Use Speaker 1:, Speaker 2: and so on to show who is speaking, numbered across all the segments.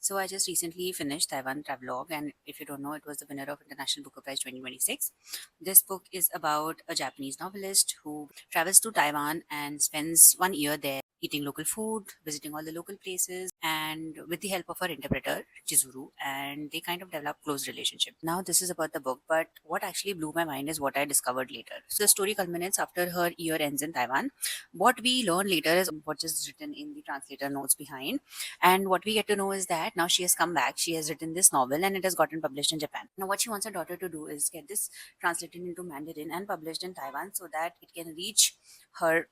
Speaker 1: So I just recently finished Taiwan Travelogue, and if you don't know, it was the winner of International Booker Prize 2026. This book is about a Japanese novelist who travels to Taiwan and spends 1 year there eating local food, visiting all the local places, and with the help of her interpreter, Chizuru, and they kind of develop close relationship. Now this is about the book, but what actually blew my mind is what I discovered later. So the story culminates after her year ends in Taiwan. What we learn later is what is written in the translator notes behind, and what we get to know is that now she has come back, she has written this novel, and it has gotten published in Japan. Now, what she wants her daughter to do is get this translated into Mandarin and published in Taiwan so that it can reach her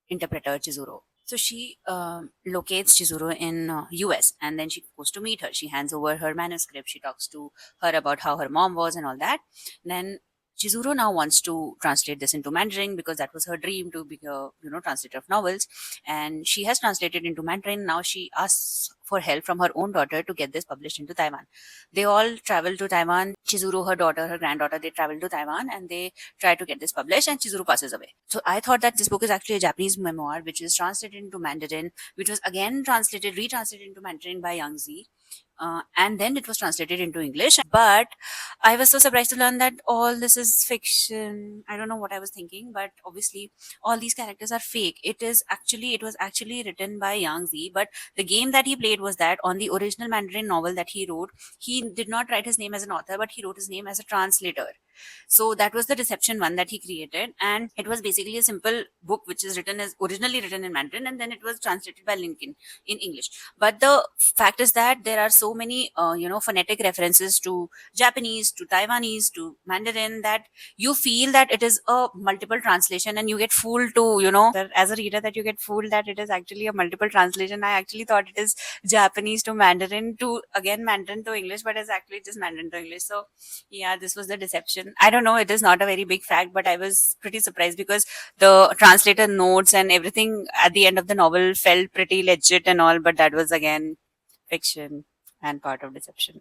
Speaker 1: interpreter, Chizuru. So she locates Chizuru in US, and then she goes to meet her. She hands over her manuscript. She talks to her about how her mom was and all that. Then Chizuru now wants to translate this into Mandarin because that was her dream, to be a translator of novels, and she has translated into Mandarin. Now she asks for help from her own daughter to get this published into Taiwan. They all travel to Taiwan. Chizuru, her daughter, her granddaughter, they travel to Taiwan and they try to get this published, and Chizuru passes away. So I thought that this book is actually a Japanese memoir which is translated into Mandarin, which was again retranslated into Mandarin by Yang Zi. And then it was translated into English. But I was so surprised to learn that all this is fiction. I don't know what I was thinking, but obviously all these characters are fake. It was actually written by Yang Zi, but the game that he played was that on the original Mandarin novel that he wrote, he did not write his name as an author, but he wrote his name as a translator. So that was the deception one that he created, and it was basically a simple book which is written as originally written in Mandarin, and then it was translated by Lincoln in English. But the fact is that there are so many phonetic references to Japanese, to Taiwanese, to Mandarin, that you feel that it is a multiple translation, and you get fooled to that as a reader, that you get fooled that it is actually a multiple translation. I actually thought it is Japanese to Mandarin to again Mandarin to English, but it's actually just Mandarin to English. So yeah, this was the deception. I don't know, it is not a very big fact, but I was pretty surprised because the translator notes and everything at the end of the novel felt pretty legit and all, but that was again fiction and part of deception.